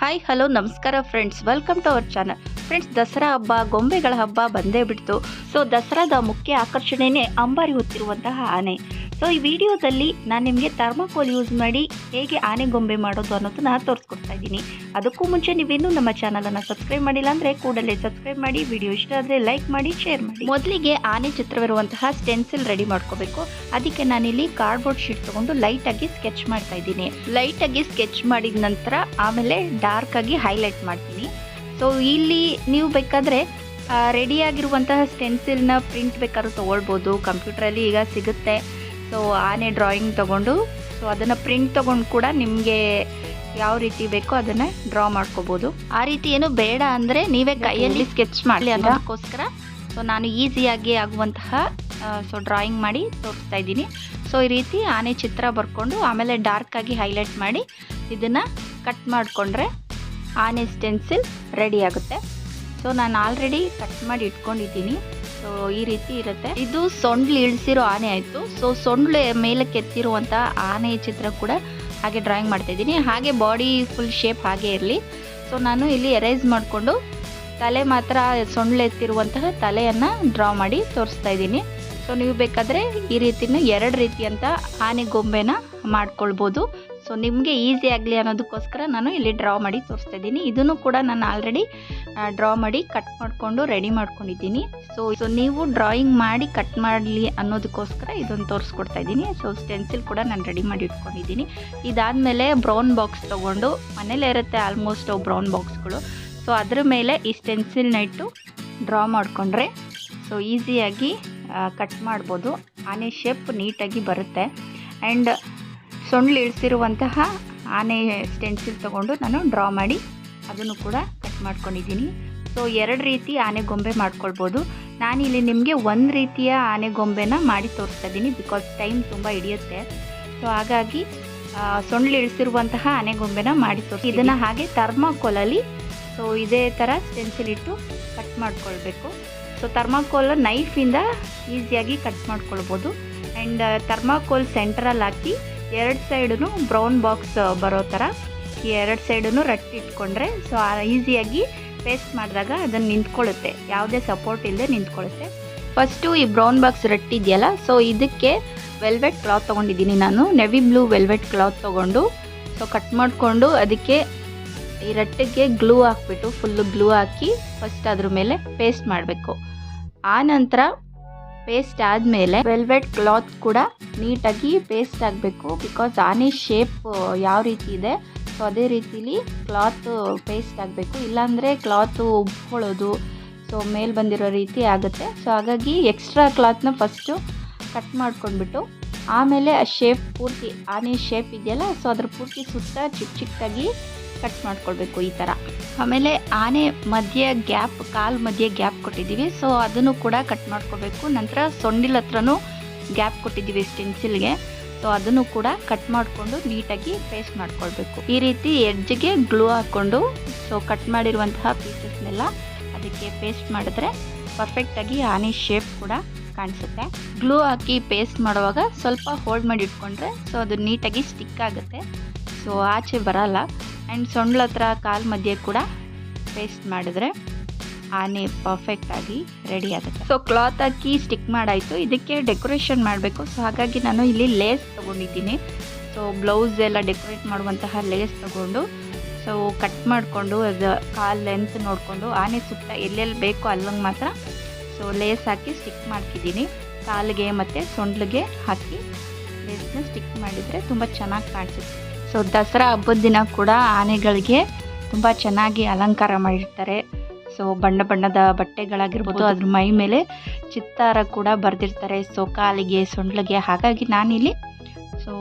Hi hello ನಮಸ್ಕಾರ friends, welcome to our channel. Friends, Dasara ಹಬ್ಬ, ಗೊಂಬೆಗಳ ಹಬ್ಬ ಬಂದೇ ಬಿಡ್ತು. ಸೊ ದಸರಾದ ಮುಖ್ಯ ಆಕರ್ಷಣೆಯೇ ಅಂಬಾರಿ ಹೊತ್ತಿರುವಂತಹ ಆನೆ. ಸೊ ಈ ವಿಡಿಯೋದಲ್ಲಿ ನಾನು ನಿಮಗೆ ಥರ್ಮಾಕೋಲ್ ಯೂಸ್ ಮಾಡಿ ಹೇಗೆ ಆನೆ ಗೊಂಬೆ ಮಾಡೋದು ಅನ್ನೋದನ್ನ ತೋರಿಸ್ಕೊಡ್ತಾ ಇದ್ದೀನಿ. ಅದಕ್ಕೂ ಮುಂಚೆ ನೀವೇನು ನಮ್ಮ ಚಾನಲನ್ನು ಸಬ್ಸ್ಕ್ರೈಬ್ ಮಾಡಿಲ್ಲ ಅಂದರೆ ಕೂಡಲೇ ಸಬ್ಸ್ಕ್ರೈಬ್ ಮಾಡಿ, ವಿಡಿಯೋ ಇಷ್ಟ ಆದರೆ ಲೈಕ್ ಮಾಡಿ, ಶೇರ್ ಮಾಡಿ. ಮೊದಲಿಗೆ ಆನೆ ಚಿತ್ರವಿರುವಂತಹ ಸ್ಟೆನ್ಸಿಲ್ ರೆಡಿ ಮಾಡ್ಕೋಬೇಕು. ಅದಕ್ಕೆ ನಾನಿಲ್ಲಿ ಕಾರ್ಡ್ಬೋರ್ಡ್ ಶೀಟ್ ತೊಗೊಂಡು ಲೈಟಾಗಿ ಸ್ಕೆಚ್ ಮಾಡ್ತಾ ಇದ್ದೀನಿ. ಲೈಟಾಗಿ ಸ್ಕೆಚ್ ಮಾಡಿದ ನಂತರ ಆಮೇಲೆ ಡಾರ್ಕ್ ಆಗಿ ಹೈಲೈಟ್ ಮಾಡ್ತೀನಿ. ಸೊ ಇಲ್ಲಿ ನೀವು ಬೇಕಾದರೆ ರೆಡಿಯಾಗಿರುವಂತಹ ಸ್ಟೆನ್ಸಿಲ್ನ ಪ್ರಿಂಟ್ ಬೇಕಾದ್ರೂ ತೊಗೊಳ್ಬೋದು, ಕಂಪ್ಯೂಟ್ರಲ್ಲಿ ಈಗ ಸಿಗುತ್ತೆ. ಸೊ ಆನೆ ಡ್ರಾಯಿಂಗ್ ತೊಗೊಂಡು ಸೊ ಅದನ್ನು ಪ್ರಿಂಟ್ ತೊಗೊಂಡು ಕೂಡ ನಿಮಗೆ ಯಾವ ರೀತಿ ಬೇಕೋ ಅದನ್ನು ಡ್ರಾ ಮಾಡ್ಕೋಬೋದು. ಆ ರೀತಿ ಏನು ಬೇಡ ಅಂದರೆ ನೀವೇ ಕೈಯಲ್ಲಿ ಸ್ಕೆಚ್ ಮಾಡಿ ಅನ್ನೋದಕ್ಕೋಸ್ಕರ ಸೊ ನಾನು ಈಸಿಯಾಗಿ ಆಗುವಂತಹ ಸೊ ಡ್ರಾಯಿಂಗ್ ಮಾಡಿ ತೋರಿಸ್ತಾ ಇದ್ದೀನಿ. ಸೊ ಈ ರೀತಿ ಆನೆ ಚಿತ್ರ ಬರ್ಕೊಂಡು ಆಮೇಲೆ ಡಾರ್ಕ್ ಆಗಿ ಹೈಲೈಟ್ ಮಾಡಿ ಇದನ್ನು ಕಟ್ ಮಾಡಿಕೊಂಡ್ರೆ ಆನೆ ಸ್ಟೆನ್ಸಿಲ್ ರೆಡಿ ಆಗುತ್ತೆ. ಸೊ ನಾನು ಆಲ್ರೆಡಿ ಕಟ್ ಮಾಡಿ ಇಟ್ಕೊಂಡಿದ್ದೀನಿ. ಸೊ ಈ ರೀತಿ ಇರುತ್ತೆ. ಇದು ಸೊಂಡ್ಲು ಇಳಿಸಿರೋ ಆನೆ ಆಯಿತು. ಸೊ ಸೊಂಡ್ಲು ಮೇಲೆ ಕೆತ್ತಿರುವಂಥ ಆನೆ ಚಿತ್ರ ಕೂಡ ಹಾಗೆ ಡ್ರಾಯಿಂಗ್ ಮಾಡ್ತಾ ಇದ್ದೀನಿ. ಹಾಗೆ ಬಾಡಿ ಫುಲ್ ಶೇಪ್ ಹಾಗೆ ಇರಲಿ. ಸೊ ನಾನು ಇಲ್ಲಿ ಎರೇಸ್ ಮಾಡಿಕೊಂಡು ತಲೆ ಮಾತ್ರ ಸೊಂಡ್ಲು ಎತ್ತಿರುವಂತಹ ತಲೆಯನ್ನು ಡ್ರಾ ಮಾಡಿ ತೋರಿಸ್ತಾ ಇದ್ದೀನಿ. ಸೊ ನೀವು ಬೇಕಾದರೆ ಈ ರೀತಿನ ಎರಡು ರೀತಿಯಂಥ ಆನೆ ಗೊಂಬೆನ ಮಾಡ್ಕೊಳ್ಬೋದು. ಸೊ ನಿಮಗೆ ಈಸಿ ಆಗಲಿ ಅನ್ನೋದಕ್ಕೋಸ್ಕರ ನಾನು ಇಲ್ಲಿ ಡ್ರಾ ಮಾಡಿ ತೋರಿಸ್ತಾ ಇದ್ದೀನಿ. ಇದನ್ನು ಕೂಡ ನಾನು ಆಲ್ರೆಡಿ ಡ್ರಾ ಮಾಡಿ ಕಟ್ ಮಾಡಿಕೊಂಡು ರೆಡಿ ಮಾಡ್ಕೊಂಡಿದ್ದೀನಿ. ಸೊ ನೀವು ಡ್ರಾಯಿಂಗ್ ಮಾಡಿ ಕಟ್ ಮಾಡಲಿ ಅನ್ನೋದಕ್ಕೋಸ್ಕರ ಇದನ್ನು ತೋರಿಸ್ಕೊಡ್ತಾ ಇದ್ದೀನಿ. ಸೊ ಸ್ಟೆನ್ಸಿಲ್ ಕೂಡ ನಾನು ರೆಡಿ ಮಾಡಿ ಇಟ್ಕೊಂಡಿದ್ದೀನಿ. ಇದಾದಮೇಲೆ ಬ್ರೌನ್ ಬಾಕ್ಸ್ ತೊಗೊಂಡು, ಮನೇಲೇ ಇರುತ್ತೆ ಆಲ್ಮೋಸ್ಟ್ ಬ್ರೌನ್ ಬಾಕ್ಸ್ಗಳು. ಸೊ ಅದ್ರ ಮೇಲೆ ಈ ಸ್ಟೆನ್ಸಿಲ್ನ ಇಟ್ಟು ಡ್ರಾ ಮಾಡಿಕೊಂಡ್ರೆ ಸೊ ಈಸಿಯಾಗಿ ಕಟ್ ಮಾಡ್ಬೋದು. ಆನೆ ಶೇಪ್ ನೀಟಾಗಿ ಬರುತ್ತೆ. ಆ್ಯಂಡ್ ಸೊಂಡ್ಲು ಇಳಿಸಿರುವಂತಹ ಆನೆ ಸ್ಟೆನ್ಸಿಲ್ ತೊಗೊಂಡು ನಾನು ಡ್ರಾ ಮಾಡಿ ಅದನ್ನು ಕೂಡ ಕಟ್ ಮಾಡ್ಕೊಂಡಿದ್ದೀನಿ. ಸೊ ಎರಡು ರೀತಿ ಆನೆ ಗೊಂಬೆ ಮಾಡ್ಕೊಳ್ಬೋದು. ನಾನಿಲ್ಲಿ ನಿಮಗೆ ಒಂದು ರೀತಿಯ ಆನೆ ಗೊಂಬೆನ ಮಾಡಿ ತೋರಿಸ್ತಾ ಇದ್ದೀನಿ, ಬಿಕಾಸ್ ಟೈಮ್ ತುಂಬ ಹಿಡಿಯುತ್ತೆ. ಸೊ ಹಾಗಾಗಿ ಸೊಂಡ್ಲು ಇಳಿಸಿರುವಂತಹ ಆನೆ ಗೊಂಬೆನ ಮಾಡಿ ತೋರಿಸಿ. ಇದನ್ನು ಹಾಗೆ ಥರ್ಮಾಕೋಲಲ್ಲಿ ಸೊ ಇದೇ ಥರ ಸ್ಟೆನ್ಸಿಲ್ ಇಟ್ಟು ಕಟ್ ಮಾಡ್ಕೊಳ್ಬೇಕು. ಸೊ ಥರ್ಮಾಕೋಲ್ ನೈಫಿಂದ ಈಸಿಯಾಗಿ ಕಟ್ ಮಾಡ್ಕೊಳ್ಬೋದು. ಆ್ಯಂಡ್ ಥರ್ಮಾಕೋಲ್ ಸೆಂಟ್ರಲ್ಲಿ ಹಾಕಿ ಎರಡು ಸೈಡೂ ಬ್ರೌನ್ ಬಾಕ್ಸ್ ಬರೋ ಥರ ಈ ಎರಡು ಸೈಡೂ ರಟ್ಟಿ ಇಟ್ಕೊಂಡ್ರೆ ಸೊ ಈಸಿಯಾಗಿ ಪೇಸ್ಟ್ ಮಾಡಿದಾಗ ಅದನ್ನು ನಿಂತ್ಕೊಳ್ಳುತ್ತೆ, ಯಾವುದೇ ಸಪೋರ್ಟ್ ಇಲ್ಲದೆ ನಿಂತ್ಕೊಳ್ಳುತ್ತೆ. ಫಸ್ಟು ಈ ಬ್ರೌನ್ ಬಾಕ್ಸ್ ರಟ್ಟಿದೆಯಲ್ಲ, ಸೊ ಇದಕ್ಕೆ ವೆಲ್ವೆಟ್ ಕ್ಲಾತ್ ತೊಗೊಂಡಿದ್ದೀನಿ ನಾನು. ನೆವಿ ಬ್ಲೂ ವೆಲ್ವೆಟ್ ಕ್ಲಾತ್ ತೊಗೊಂಡು ಸೊ ಕಟ್ ಮಾಡಿಕೊಂಡು ಅದಕ್ಕೆ ಈ ರಟ್ಟಿಗೆ ಗ್ಲೂ ಹಾಕ್ಬಿಟ್ಟು ಫುಲ್ಲು ಗ್ಲೂ ಹಾಕಿ ಫಸ್ಟ್ ಅದ್ರ ಮೇಲೆ ಪೇಸ್ಟ್ ಮಾಡಬೇಕು. ಆ ನಂತರ ಪೇಸ್ಟ್ ಆದಮೇಲೆ ವೆಲ್ವೆಟ್ ಕ್ಲಾತ್ ಕೂಡ ನೀಟಾಗಿ ಪೇಸ್ಟ್ ಆಗಬೇಕು. ಬಿಕಾಸ್ ಆನೆ ಶೇಪ್ ಯಾವ ರೀತಿ ಇದೆ ಸೊ ಅದೇ ರೀತಿಲಿ ಕ್ಲಾತ್ ಪೇಸ್ಟ್ ಆಗಬೇಕು. ಇಲ್ಲಾಂದರೆ ಕ್ಲಾತು ಉಬ್ಕೊಳ್ಳೋದು, ಸೊ ಮೇಲೆ ಬಂದಿರೋ ರೀತಿ ಆಗುತ್ತೆ. ಸೊ ಹಾಗಾಗಿ ಎಕ್ಸ್ಟ್ರಾ ಕ್ಲಾತ್ನ ಫಸ್ಟು ಕಟ್ ಮಾಡ್ಕೊಂಡ್ಬಿಟ್ಟು ಆಮೇಲೆ ಆ ಶೇಪ್ ಪೂರ್ತಿ ಆನೆ ಶೇಪ್ ಇದೆಯಲ್ಲ ಸೊ ಅದ್ರ ಪೂರ್ತಿ ಸುತ್ತ ಚಿಕ್ಕ ಚಿಕ್ಕದಾಗಿ ಕಟ್ ಮಾಡ್ಕೊಳ್ಬೇಕು ಈ ಥರ. ಆಮೇಲೆ ಆನೆ ಮಧ್ಯೆ ಗ್ಯಾಪ್, ಕಾಲು ಮಧ್ಯೆ ಗ್ಯಾಪ್ ಕೊಟ್ಟಿದ್ದೀವಿ. ಸೊ ಅದನ್ನು ಕೂಡ ಕಟ್ ಮಾಡ್ಕೋಬೇಕು. ನಂತರ ಸೊಂಡಿಲ ಹತ್ರನೂ ಗ್ಯಾಪ್ ಕೊಟ್ಟಿದ್ದೀವಿ ಸ್ಟೆನ್ಸಿಲ್ಗೆ. ಸೊ ಅದನ್ನು ಕೂಡ ಕಟ್ ಮಾಡಿಕೊಂಡು ನೀಟಾಗಿ ಪೇಸ್ಟ್ ಮಾಡ್ಕೊಳ್ಬೇಕು. ಈ ರೀತಿ ಎಡ್ಜ್ಗೆ ಗ್ಲೂ ಹಾಕ್ಕೊಂಡು ಸೊ ಕಟ್ ಮಾಡಿರುವಂತಹ ಪೀಸಸ್ನೆಲ್ಲ ಅದಕ್ಕೆ ಪೇಸ್ಟ್ ಮಾಡಿದ್ರೆ ಪರ್ಫೆಕ್ಟಾಗಿ ಆನೆ ಶೇಪ್ ಕೂಡ ಕಾಣಿಸುತ್ತೆ. ಗ್ಲೂ ಹಾಕಿ ಪೇಸ್ಟ್ ಮಾಡುವಾಗ ಸ್ವಲ್ಪ ಹೋಲ್ಡ್ ಮಾಡಿ ಇಟ್ಕೊಂಡ್ರೆ ಸೊ ಅದು ನೀಟಾಗಿ ಸ್ಟಿಕ್ ಆಗುತ್ತೆ, ಸೊ ಆಚೆ ಬರಲ್ಲ. ಆ್ಯಂಡ್ ಸೊಂಡ್ಲ ಹತ್ರ ಕಾಲು ಮಧ್ಯೆ ಕೂಡ ಪೇಸ್ಟ್ ಮಾಡಿದ್ರೆ ಆನೆ ಪರ್ಫೆಕ್ಟಾಗಿ ರೆಡಿ ಆಗುತ್ತೆ. ಸೊ ಕ್ಲಾತ್ ಹಾಕಿ ಸ್ಟಿಕ್ ಮಾಡಾಯಿತು. ಇದಕ್ಕೆ ಡೆಕೋರೇಷನ್ ಮಾಡಬೇಕು. ಸೊ ಹಾಗಾಗಿ ನಾನು ಇಲ್ಲಿ ಲೇಸ್ ತೊಗೊಂಡಿದ್ದೀನಿ. ಸೊ ಬ್ಲೌಸ್ ಎಲ್ಲ ಡೆಕೋರೇಟ್ ಮಾಡುವಂತಹ ಲೇಸ್ ತೊಗೊಂಡು ಸೊ ಕಟ್ ಮಾಡಿಕೊಂಡು ಅದು ಕಾಲು ಲೆಂತ್ ನೋಡಿಕೊಂಡು ಆನೆ ಸುತ್ತ ಎಲ್ಲೆಲ್ಲಿ ಬೇಕೋ ಅಲ್ಲಂಗೆ ಮಾತ್ರ ಸೊ ಲೇಸ್ ಹಾಕಿ ಸ್ಟಿಕ್ ಮಾಡ್ತಿದ್ದೀನಿ. ಕಾಲಿಗೆ ಮತ್ತು ಸೊಂಡ್ಲಿಗೆ ಹಾಕಿ ಲೇಸ್ನ ಸ್ಟಿಕ್ ಮಾಡಿದರೆ ತುಂಬ ಚೆನ್ನಾಗಿ ಕಾಣಿಸುತ್ತೆ. ಸೊ ದಸರಾ ಹಬ್ಬದ ದಿನ ಕೂಡ ಆನೆಗಳಿಗೆ ತುಂಬ ಚೆನ್ನಾಗಿ ಅಲಂಕಾರ ಮಾಡಿರ್ತಾರೆ. ಸೊ ಬಣ್ಣ ಬಣ್ಣದ ಬಟ್ಟೆಗಳಾಗಿರ್ಬೋದು, ಅದ್ರ ಮೈ ಮೇಲೆ ಚಿತ್ತಾರ ಕೂಡ ಬರೆದಿರ್ತಾರೆ. ಸೊ ಕಾಲಿಗೆ, ಸೊಂಡ್ಲಿಗೆ. ಹಾಗಾಗಿ ನಾನಿಲ್ಲಿ ಸೊ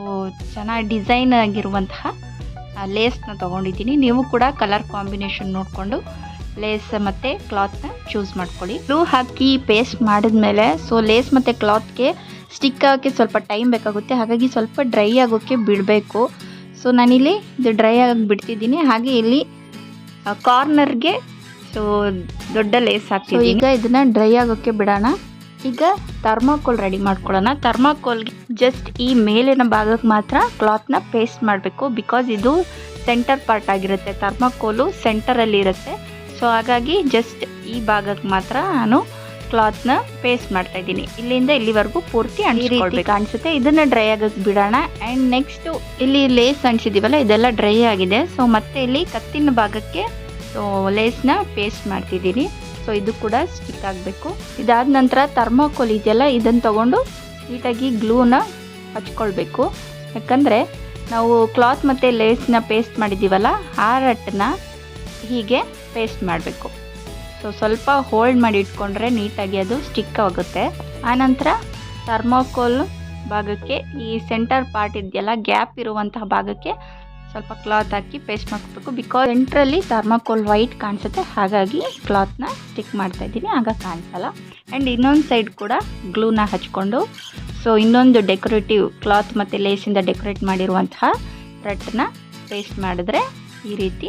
ಚೆನ್ನಾಗಿ ಡಿಸೈನ್ ಆಗಿರುವಂತಹ ಲೇಸ್ನ ತೊಗೊಂಡಿದ್ದೀನಿ. ನೀವು ಕೂಡ ಕಲರ್ ಕಾಂಬಿನೇಷನ್ ನೋಡಿಕೊಂಡು ಲೇಸ್ ಮತ್ತು ಕ್ಲಾತ್ನ ಚೂಸ್ ಮಾಡ್ಕೊಳ್ಳಿ. ಗ್ಲೂ ಹಾಕಿ ಪೇಸ್ಟ್ ಮಾಡಿದ್ಮೇಲೆ ಸೊ ಲೇಸ್ ಮತ್ತು ಕ್ಲಾತ್ಗೆ ಸ್ಟಿಕ್ ಆಗೋಕ್ಕೆ ಸ್ವಲ್ಪ ಟೈಮ್ ಬೇಕಾಗುತ್ತೆ. ಹಾಗಾಗಿ ಸ್ವಲ್ಪ ಡ್ರೈ ಆಗೋಕ್ಕೆ ಬಿಡಬೇಕು. ಸೊ ನಾನಿಲ್ಲಿ ಇದು ಡ್ರೈ ಆಗಿ ಬಿಡ್ತಿದ್ದೀನಿ. ಹಾಗೆ ಇಲ್ಲಿ ಕಾರ್ನರ್ಗೆ ಸೊ ದೊಡ್ಡ ಲೇಸ್ ಹಾಕ್ತಿದ್ದೀನಿ. ಈಗ ಇದನ್ನು ಡ್ರೈ ಆಗೋಕ್ಕೆ ಬಿಡೋಣ. ಈಗ ಥರ್ಮಾಕೋಲ್ ರೆಡಿ ಮಾಡ್ಕೊಳ್ಳೋಣ. ಥರ್ಮಾಕೋಲ್ಗೆ ಜಸ್ಟ್ ಈ ಮೇಲಿನ ಭಾಗಕ್ಕೆ ಮಾತ್ರ ಕ್ಲಾತ್ನ ಪೇಸ್ಟ್ ಮಾಡಬೇಕು. ಬಿಕಾಸ್ ಇದು ಸೆಂಟರ್ ಪಾರ್ಟ್ ಆಗಿರುತ್ತೆ, ಥರ್ಮಾಕೋಲು ಸೆಂಟರಲ್ಲಿ ಇರುತ್ತೆ. ಸೊ ಹಾಗಾಗಿ ಜಸ್ಟ್ ಈ ಭಾಗಕ್ಕೆ ಮಾತ್ರ ನಾನು ಕ್ಲಾತ್ನ ಪೇಸ್ಟ್ ಮಾಡ್ತಾ ಇದ್ದೀನಿ. ಇಲ್ಲಿಂದ ಇಲ್ಲಿವರೆಗೂ ಪೂರ್ತಿ ಅಂಟಿಸ್ಕೊಳ್ಬೇಕು ಕಾಣಿಸುತ್ತೆ. ಇದನ್ನ ಡ್ರೈ ಆಗಕ್ಕೆ ಬಿಡೋಣ. ಆ್ಯಂಡ್ ನೆಕ್ಸ್ಟು ಇಲ್ಲಿ ಲೇಸ್ ಅಂಟಿಸಿದೀವಲ್ಲ, ಇದೆಲ್ಲ ಡ್ರೈ ಆಗಿದೆ. ಸೊ ಮತ್ತೆ ಇಲ್ಲಿ ಕತ್ತಿನ ಭಾಗಕ್ಕೆ ಲೇಸ್ನ ಪೇಸ್ಟ್ ಮಾಡ್ತಿದ್ದೀನಿ. ಸೊ ಇದು ಕೂಡ ಸ್ಟಿಕ್ ಆಗಬೇಕು. ಇದಾದ ನಂತರ ಥರ್ಮಾಕೋಲ್ ಇದೆಯಲ್ಲ, ಇದನ್ನು ತಗೊಂಡು ನೀಟಾಗಿ ಗ್ಲೂನ ಹಚ್ಕೊಳ್ಬೇಕು. ಯಾಕಂದರೆ ನಾವು ಕ್ಲಾತ್ ಮತ್ತು ಲೇಸ್ನ ಪೇಸ್ಟ್ ಮಾಡಿದ್ದೀವಲ್ಲ, ಆ ರಟ್ಟನ್ನ ಹೀಗೆ ಪೇಸ್ಟ್ ಮಾಡಬೇಕು. ಸೊ ಸ್ವಲ್ಪ ಹೋಲ್ಡ್ ಮಾಡಿ ಇಟ್ಕೊಂಡ್ರೆ ನೀಟಾಗಿ ಅದು ಸ್ಟಿಕ್ ಆಗುತ್ತೆ. ಆನಂತರ ಥರ್ಮಾಕೋಲ್ ಭಾಗಕ್ಕೆ ಈ ಸೆಂಟರ್ ಪಾರ್ಟ್ ಇದೆಯಲ್ಲ, ಗ್ಯಾಪ್ ಇರುವಂತಹ ಭಾಗಕ್ಕೆ ಸ್ವಲ್ಪ ಕ್ಲಾತ್ ಹಾಕಿ ಪೇಸ್ಟ್ ಮಾಡ್ಕೋಬೇಕು. ಬಿಕಾಸ್ ಸೆಂಟ್ರಲ್ಲಿ ಥರ್ಮಾಕೋಲ್ ವೈಟ್ ಕಾಣಿಸುತ್ತೆ, ಹಾಗಾಗಿ ಕ್ಲಾತ್ನ ಸ್ಟಿಕ್ ಮಾಡ್ತಾ ಇದ್ದೀನಿ, ಆಗ ಕಾಣಿಸಲ್ಲ. ಆ್ಯಂಡ್ ಇನ್ನೊಂದು ಸೈಡ್ ಕೂಡ ಗ್ಲೂನ ಹಚ್ಕೊಂಡು ಸೊ ಇನ್ನೊಂದು ಡೆಕೋರೇಟಿವ್ ಕ್ಲಾತ್ ಮತ್ತು ಲೇಸಿಂದ ಡೆಕೋರೇಟ್ ಮಾಡಿರುವಂತಹ ರಟ್ಟನ್ನ ಪೇಸ್ಟ್ ಮಾಡಿದ್ರೆ ಈ ರೀತಿ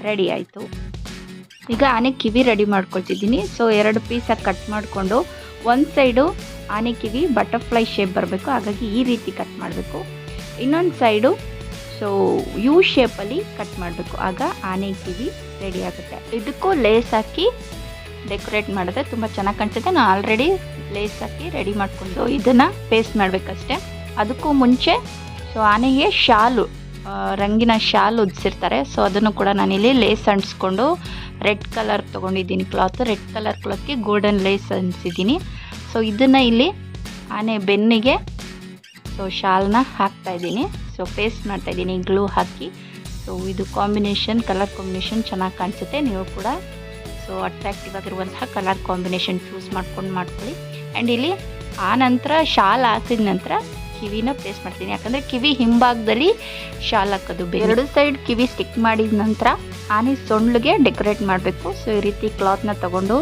ರೆಡಿ ಆಯಿತು. ಈಗ ಆನೆ ಕಿವಿ ರೆಡಿ ಮಾಡ್ಕೊಳ್ತಿದ್ದೀನಿ. ಸೊ 2 ಪೀಸಾಗಿ ಕಟ್ ಮಾಡಿಕೊಂಡು ಒಂದು ಸೈಡು ಆನೆ ಕಿವಿ ಬಟರ್ಫ್ಲೈ ಶೇಪ್ ಬರಬೇಕು, ಹಾಗಾಗಿ ಈ ರೀತಿ ಕಟ್ ಮಾಡಬೇಕು. ಇನ್ನೊಂದು ಸೈಡು ಸೊ ಯು ಶೇಪಲ್ಲಿ ಕಟ್ ಮಾಡಬೇಕು, ಆಗ ಆನೆ ಕಿವಿ ರೆಡಿ ಆಗುತ್ತೆ. ಇದಕ್ಕೂ ಲೇಸ್ ಹಾಕಿ ಡೆಕೋರೇಟ್ ಮಾಡಿದ್ರೆ ತುಂಬ ಚೆನ್ನಾಗಿ ಕಾಣಿಸುತ್ತೆ. ನಾನು ಆಲ್ರೆಡಿ ಲೇಸ್ ಹಾಕಿ ರೆಡಿ ಮಾಡಿಕೊಂಡು ಇದನ್ನು ಪೇಸ್ಟ್ ಮಾಡಬೇಕಷ್ಟೆ. ಅದಕ್ಕೂ ಮುಂಚೆ ಸೊ ಆನೆಗೆ ಶಾಲು, ರಂಗಿನ ಶಾಲು ಹೊದಿಸಿರ್ತಾರೆ. ಸೊ ಅದನ್ನು ಕೂಡ ನಾನಿಲ್ಲಿ ಲೇಸ್ ಅಂಟಿಸ್ಕೊಂಡು ರೆಡ್ ಕಲರ್ ತೊಗೊಂಡಿದ್ದೀನಿ ಕ್ಲಾತ್. ರೆಡ್ ಕಲರ್ ಕ್ಲಾತ್ಗೆ ಗೋಲ್ಡನ್ ಲೇಸ್ ಅಂಟಿಸಿದ್ದೀನಿ. ಸೊ ಇದನ್ನು ಇಲ್ಲಿ ಆನೆ ಬೆನ್ನಿಗೆ ಸೊ ಶಾಲ್ನ ಹಾಕ್ತಾಯಿದ್ದೀನಿ. ಸೊ ಪೇಸ್ಟ್ ಮಾಡ್ತಾಯಿದ್ದೀನಿ ಗ್ಲೂ ಹಾಕಿ. ಸೊ ಇದು ಕಾಂಬಿನೇಷನ್, ಕಲರ್ ಕಾಂಬಿನೇಷನ್ ಚೆನ್ನಾಗಿ ಕಾಣಿಸುತ್ತೆ. ನೀವು ಕೂಡ ಸೊ ಅಟ್ರಾಕ್ಟಿವ್ ಆಗಿರುವಂತಹ ಕಲರ್ ಕಾಂಬಿನೇಷನ್ ಚೂಸ್ ಮಾಡ್ಕೊಳ್ಳಿ. ಆ್ಯಂಡ್ ಇಲ್ಲಿ ಆ ನಂತರ ಶಾಲ್ ಹಾಕಿದ ನಂತರ ಕಿವಿನ ಪೇಸ್ಟ್ ಮಾಡ್ತೀನಿ. ಯಾಕಂದರೆ ಕಿವಿ ಹಿಂಭಾಗದಲ್ಲಿ ಶಾಲ್ ಹಾಕೋದು ಬೇಕು. 2 ಸೈಡ್ ಕಿವಿ ಸ್ಟಿಕ್ ಮಾಡಿದ ನಂತರ ಆನೆ ಸೊಂಡ್ಲಿಗೆ ಡೆಕೋರೇಟ್ ಮಾಡಬೇಕು. ಸೊ ಈ ರೀತಿ ಕ್ಲಾತ್ನ ತಗೊಂಡು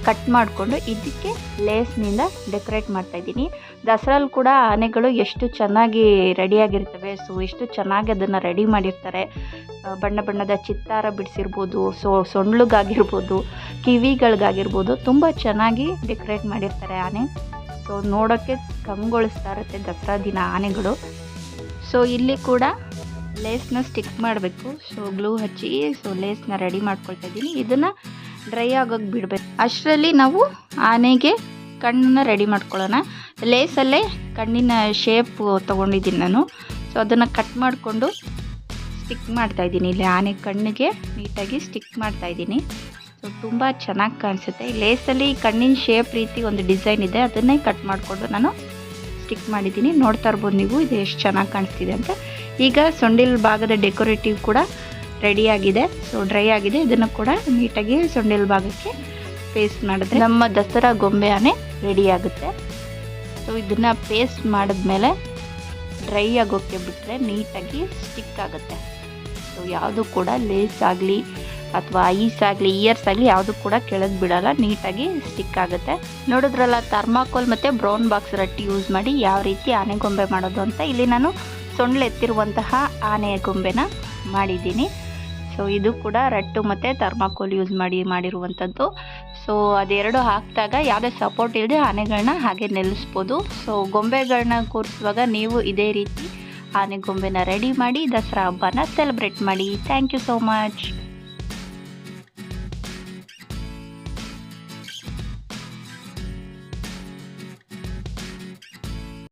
ಕಟ್ ಮಾಡಿಕೊಂಡು ಇದಕ್ಕೆ ಲೇಸ್ನಿಂದ ಡೆಕೋರೇಟ್ ಮಾಡ್ತಾಯಿದ್ದೀನಿ. ದಸರಲ್ಲಿ ಕೂಡ ಆನೆಗಳು ಎಷ್ಟು ಚೆನ್ನಾಗಿ ರೆಡಿಯಾಗಿರ್ತವೆ. ಸೊ ಎಷ್ಟು ಚೆನ್ನಾಗಿ ಅದನ್ನು ರೆಡಿ ಮಾಡಿರ್ತಾರೆ. ಬಣ್ಣ ಬಣ್ಣದ ಚಿತ್ತಾರ ಬಿಡಿಸಿರ್ಬೋದು, ಸೊ ಸೊಂಡ್ಲಿಗಾಗಿರ್ಬೋದು, ಕಿವಿಗಳಿಗಾಗಿರ್ಬೋದು, ತುಂಬ ಚೆನ್ನಾಗಿ ಡೆಕೋರೇಟ್ ಮಾಡಿರ್ತಾರೆ ಆನೆ. ಸೊ ನೋಡೋಕ್ಕೆ ಕಂಗೊಳಿಸ್ತಾ ಇರುತ್ತೆ ದಸರಾ ದಿನ ಆನೆಗಳು. ಸೊ ಇಲ್ಲಿ ಕೂಡ ಲೇಸ್ನ ಸ್ಟಿಕ್ ಮಾಡಬೇಕು. ಸೊ ಗ್ಲೂ ಹಚ್ಚಿ ಸೊ ಲೇಸ್ನ ರೆಡಿ ಮಾಡ್ಕೊಳ್ತಾ ಇದ್ದೀನಿ. ಇದನ್ನು ಡ್ರೈ ಆಗೋಕ್ಕೆ ಬಿಡಬೇಕು. ಅಷ್ಟರಲ್ಲಿ ನಾವು ಆನೆಗೆ ಕಣ್ಣನ್ನು ರೆಡಿ ಮಾಡ್ಕೊಳ್ಳೋಣ. ಲೇಸಲ್ಲೇ ಕಣ್ಣಿನ ಶೇಪ್ ತೊಗೊಂಡಿದ್ದೀನಿ ನಾನು. ಸೊ ಅದನ್ನು ಕಟ್ ಮಾಡಿಕೊಂಡು ಸ್ಟಿಕ್ ಮಾಡ್ತಾಯಿದ್ದೀನಿ. ಇಲ್ಲಿ ಆನೆ ಕಣ್ಣಿಗೆ ನೀಟಾಗಿ ಸ್ಟಿಕ್ ಮಾಡ್ತಾಯಿದ್ದೀನಿ. ಸೊ ತುಂಬ ಚೆನ್ನಾಗಿ ಕಾಣಿಸುತ್ತೆ. ಲೇಸಲ್ಲಿ ಕಣ್ಣಿನ ಶೇಪ್ ರೀತಿ ಒಂದು ಡಿಸೈನ್ ಇದೆ, ಅದನ್ನೇ ಕಟ್ ಮಾಡಿಕೊಂಡು ನಾನು ಸ್ಟಿಕ್ ಮಾಡಿದ್ದೀನಿ. ನೋಡ್ತಾ ಇರ್ಬೋದು ನೀವು ಇದು ಎಷ್ಟು ಚೆನ್ನಾಗಿ ಕಾಣಿಸ್ತಿದೆ ಅಂತ. ಈಗ ಸೊಂಡಿಲ್ ಭಾಗದ ಡೆಕೋರೇಟಿವ್ ಕೂಡ ರೆಡಿಯಾಗಿದೆ. ಸೊ ಡ್ರೈ ಆಗಿದೆ. ಇದನ್ನು ಕೂಡ ನೀಟಾಗಿ ಸೊಂಡಿಲ್ ಭಾಗಕ್ಕೆ ಪೇಸ್ಟ್ ಮಾಡಿದ್ರೆ ನಮ್ಮ ದಸರಾ ಗೊಂಬೆ ಆನೆ ರೆಡಿ ಆಗುತ್ತೆ. ಸೊ ಇದನ್ನು ಪೇಸ್ಟ್ ಮಾಡಿದ್ಮೇಲೆ ಡ್ರೈ ಆಗೋಕ್ಕೆ ಬಿಟ್ಟರೆ ನೀಟಾಗಿ ಸ್ಟಿಕ್ ಆಗುತ್ತೆ. ಸೊ ಯಾವುದು ಕೂಡ ಲೇಸ್ ಆಗಲಿ ಅಥವಾ ಐಸ್ ಆಗಲಿ, ಇಯರ್ಸ್ ಆಗಲಿ ಯಾವುದು ಕೂಡ ಕೆಳಗೆ ಬಿಡಲ್ಲ, ನೀಟಾಗಿ ಸ್ಟಿಕ್ ಆಗುತ್ತೆ. ನೋಡಿದ್ರಲ್ಲ ಥರ್ಮಾಕೋಲ್ ಮತ್ತು ಬ್ರೌನ್ ಬಾಕ್ಸ್ ರಟ್ಟಿ ಯೂಸ್ ಮಾಡಿ ಯಾವ ರೀತಿ ಆನೆ ಗೊಂಬೆ ಮಾಡೋದು ಅಂತ. ಇಲ್ಲಿ ನಾನು ಸೊಂಡ್ಲು ಎತ್ತಿರುವಂತಹ ಆನೆ ಗೊಂಬೆನ ಮಾಡಿದ್ದೀನಿ. ಸೊ ಇದು ಕೂಡ ರಟ್ಟು ಮತ್ತು ಥರ್ಮಾಕೋಲ್ ಯೂಸ್ ಮಾಡಿರುವಂಥದ್ದು. ಸೊ ಅದೆರಡು ಹಾಕಿದಾಗ ಯಾವುದೇ ಸಪೋರ್ಟ್ ಇಲ್ಲದೆ ಆನೆಗಳನ್ನ ಹಾಗೆ ನಿಲ್ಲಿಸ್ಬೋದು. ಸೊ ಗೊಂಬೆಗಳನ್ನ ಕೂರಿಸುವಾಗ ನೀವು ಇದೇ ರೀತಿ ಆನೆ ಗೊಂಬೆನ ರೆಡಿ ಮಾಡಿ ದಸರಾ ಹಬ್ಬನ ಸೆಲೆಬ್ರೇಟ್ ಮಾಡಿ. Thank you so much.